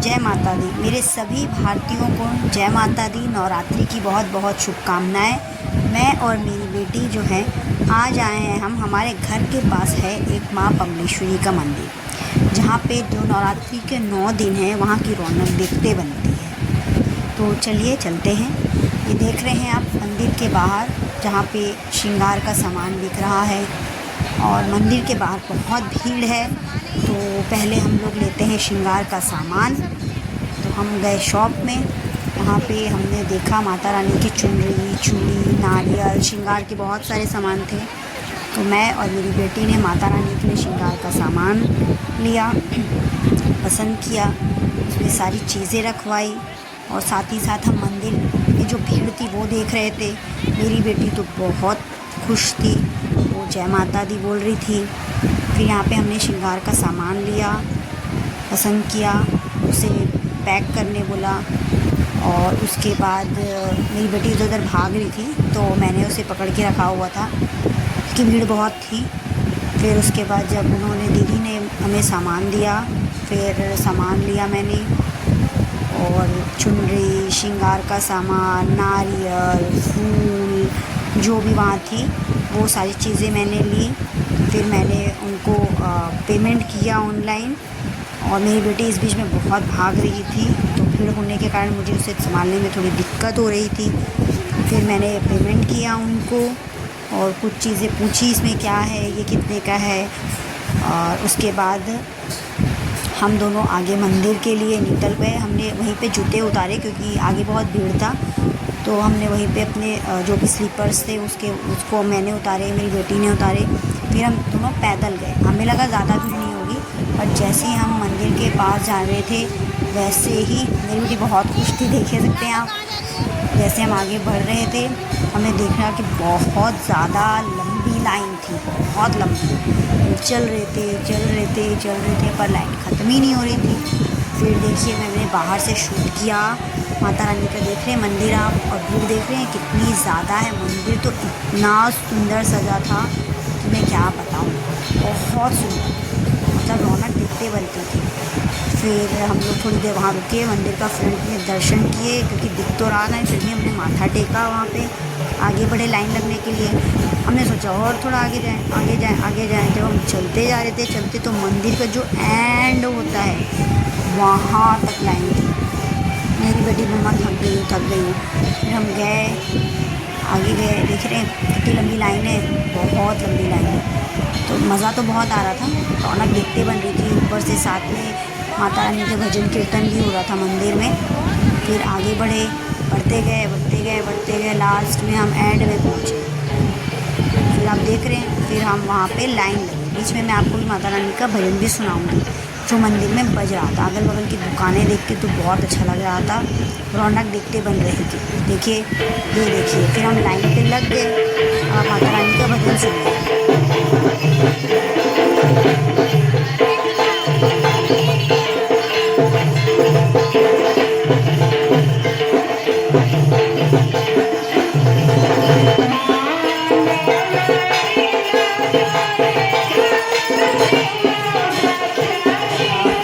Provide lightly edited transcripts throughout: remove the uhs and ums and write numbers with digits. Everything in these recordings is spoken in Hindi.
जय माता दी। मेरे सभी भारतीयों को जय माता दी। नवरात्रि की बहुत बहुत शुभकामनाएं। मैं और मेरी बेटी जो है आज आए हैं हम। हमारे घर के पास है एक माँ बमलेश्वरी का मंदिर, जहाँ पे जो नवरात्रि के 9 दिन हैं वहाँ की रौनक देखते बनती है। तो चलिए चलते हैं। ये देख रहे हैं आप मंदिर के बाहर, जहाँ पे श्रृंगार का सामान बिक रहा है और मंदिर के बाहर बहुत भीड़ है। तो पहले हम लोग लेते हैं श्रृंगार का सामान। तो हम गए शॉप में, वहाँ पे हमने देखा माता रानी की चुनरी, चूड़ी, नारियल, श्रृंगार के बहुत सारे सामान थे। तो मैं और मेरी बेटी ने माता रानी के लिए श्रृंगार का सामान लिया, पसंद किया, उसमें सारी चीज़ें रखवाई और साथ ही साथ हम मंदिर में जो भीड़ थी वो देख रहे थे। मेरी बेटी तो बहुत खुश थी, वो जय माता दी बोल रही थी। फिर यहाँ पे हमने श्रृंगार का सामान लिया, पसंद किया, उसे पैक करने बोला और उसके बाद मेरी बेटी इधर उधर भाग रही थी तो मैंने उसे पकड़ के रखा हुआ था क्योंकि भीड़ बहुत थी। फिर उसके बाद जब उन्होंने दीदी ने हमें सामान दिया, फिर सामान लिया मैंने और चुनरी, श्रृंगार का सामान, नारियल, फूल जो भी वहाँ थी वो सारी चीज़ें मैंने ली। फिर मैंने उनको पेमेंट किया ऑनलाइन और मेरी बेटी इस बीच में बहुत भाग रही थी तो भीड़ होने के कारण मुझे उसे संभालने में थोड़ी दिक्कत हो रही थी। फिर मैंने पेमेंट किया उनको और कुछ चीज़ें पूछी इसमें क्या है, ये कितने का है। और उसके बाद हम दोनों आगे मंदिर के लिए निकल गए। हमने वहीं पे जूते उतारे क्योंकि आगे बहुत भीड़ था, तो हमने वहीं पे अपने जो भी स्लीपर्स थे उसको मैंने उतारे, मेरी बेटी ने उतारे। फिर हम दोनों पैदल गए। हमें लगा ज़्यादा भीड़ नहीं होगी, पर जैसे ही हम मंदिर के पास जा रहे थे वैसे ही मेरी बेटी बहुत खुश थी, देख सकते हैं आप। जैसे हम आगे बढ़ रहे थे हमें देखा कि बहुत ज़्यादा लंबी लाइन थी, बहुत लंबी। चल रहे थे पर लाइन ख़त्म ही नहीं हो रही थी। फिर देखिए मैंने बाहर से शूट किया, माता रानी का देख रहे हैं मंदिर आप और भीड़ देख रहे हैं कितनी ज़्यादा है। मंदिर तो इतना सुंदर सजा था कि मैं क्या बताऊँ, बहुत सुंदर, मतलब रौनक दिखते बनती थी। फिर हम लोग थोड़ी देर वहाँ रुके, मंदिर का फ्रंट में दर्शन किए क्योंकि दिख तो रहा था, फिर भी हमने माथा टेका वहाँ पे। आगे बढ़े लाइन लगने के लिए, हमने सोचा और थोड़ा आगे जाएं। जब हम चलते जा रहे थे तो मंदिर का जो एंड होता है वहाँ तक लाइन थी। मेरी बेटी मम्मा थक गई हूँ। फिर हम आगे गए, देख रहे हैं कितनी लंबी लाइन है, बहुत लंबी लाइन है। तो मज़ा तो बहुत आ रहा था, रौनक देखते बन रही थी। ऊपर से साथ में माता रानी के भजन कीर्तन भी हो रहा था मंदिर में। फिर आगे बढ़ते गए, लास्ट में हम एंड में पहुँचे। फिर आप देख रहे हैं, फिर हम वहाँ पे लाइन लगी। बीच में मैं आपको भी माता रानी का भजन भी सुनाऊंगी जो मंदिर में बज रहा था। अगल बगल की दुकानें देख के तो बहुत अच्छा लग रहा था, रौनक देखते बन रही थी। देखिए, ये देखिए, फिर हम लाइन पे लग गए और माता रानी का भजन सुन।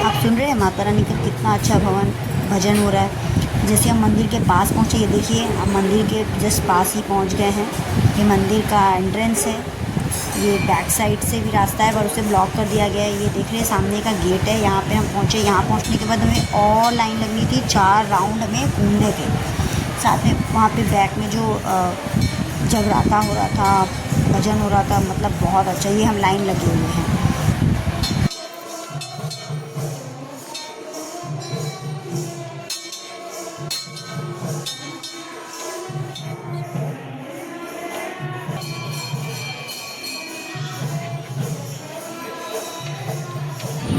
आप सुन रहे हैं माता रानी का कितना अच्छा भजन हो रहा है। जैसे हम मंदिर के पास पहुँचे, ये देखिए हम मंदिर के जस्ट पास ही पहुँच गए हैं। ये मंदिर का एंट्रेंस है, ये बैक साइड से भी रास्ता है पर उसे ब्लॉक कर दिया गया है। ये देख रहे हैं सामने का गेट है, यहाँ पे हम पहुँचे। यहाँ पहुँचने के बाद हमें और लाइन लगनी थी, 4 राउंड हमें घूमने थे। साथ में वहाँ पे बैक में जो जगराता हो रहा था, भजन हो रहा था, मतलब बहुत अच्छा। ये हम लाइन लगे हुए हैं।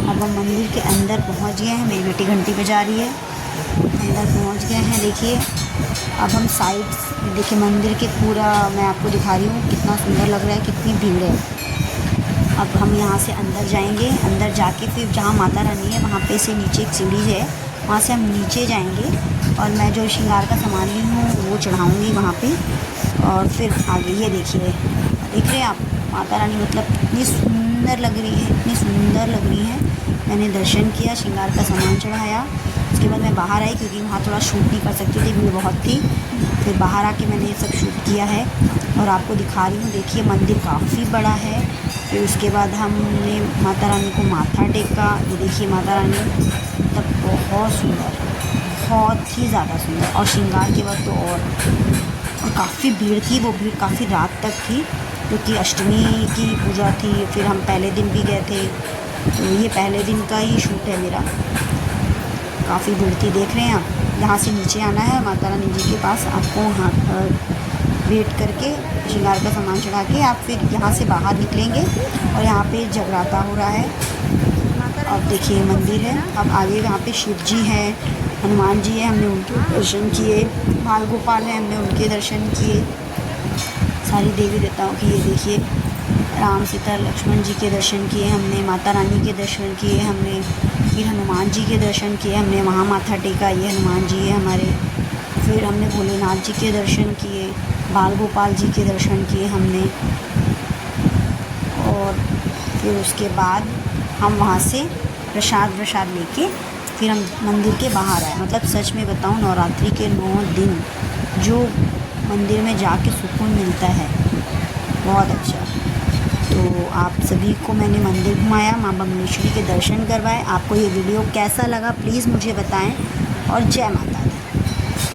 अब हम मंदिर के अंदर पहुंच गए हैं। मेरी बेटी घंटी बजा रही है, अंदर पहुंच गए हैं। देखिए अब हम साइड देखिए मंदिर के पूरा मैं आपको दिखा रही हूँ, कितना सुंदर लग रहा है, कितनी भीड़ है। अब हम यहाँ से अंदर जाएंगे, अंदर जाके फिर जहाँ माता रानी है वहाँ पे से नीचे एक सीढ़ी है, वहाँ से हम नीचे जाएंगे और मैं जो श्रृंगार का सामान ली हूँ वो चढ़ाऊँगी वहाँ पे। और फिर आगे ये देखिए, देख रहे हैं आप माता रानी, मतलब इतनी सुंदर लग रही है, इतनी सुंदर लग रही है। मैंने दर्शन किया, श्रृंगार का सामान चढ़ाया उसके बाद मैं बाहर आई क्योंकि वहाँ थोड़ा शूट नहीं कर सकती थी, भीड़ बहुत थी। फिर बाहर आके मैंने ये सब शूट किया है और आपको दिखा रही हूँ। देखिए मंदिर काफ़ी बड़ा है। फिर उसके बाद हमने माता रानी को माथा टेका। ये देखिए माता रानी तब बहुत सुंदर, बहुत ही ज़्यादा सुंदर, और श्रृंगार के वक्त तो और काफ़ी भीड़ थी। वो भीड़ काफ़ी रात तक थी क्योंकि अष्टमी की पूजा थी। फिर हम पहले दिन भी गए थे, तो ये पहले दिन का ही शूट है मेरा। काफ़ी भीड़ थी, देख रहे हैं आप। यहाँ से नीचे आना है माता रानी जी के पास, आपको वहाँ वेट करके श्रृंगार का सामान चढ़ा के आप फिर यहाँ से बाहर निकलेंगे और यहाँ पे जगराता हो रहा है। अब देखिए मंदिर है। अब आगे यहाँ पे शिव जी हैं, हनुमान जी हैं, हमने उनके दर्शन किए। बाल गोपाल हैं, हमने उनके दर्शन किए। सारी देवी देवताओं की, ये देखिए राम सीता लक्ष्मण जी के दर्शन किए हमने, माता रानी के दर्शन किए हमने, फिर हनुमान जी के दर्शन किए हमने, वहाँ माथा टेका। ये हनुमान जी है हमारे। फिर हमने भोलेनाथ जी के दर्शन किए, बाल गोपाल जी के दर्शन किए हमने। और फिर उसके बाद हम वहाँ से प्रसाद लेके फिर हम मंदिर के बाहर आए। मतलब सच में बताऊँ, नवरात्रि के 9 दिन जो मंदिर में जाके सुकून मिलता है, बहुत अच्छा। तो आप सभी को मैंने मंदिर घुमाया, माँ बमलेश्वरी के दर्शन करवाए। आपको ये वीडियो कैसा लगा प्लीज़ मुझे बताएं, और जय माता।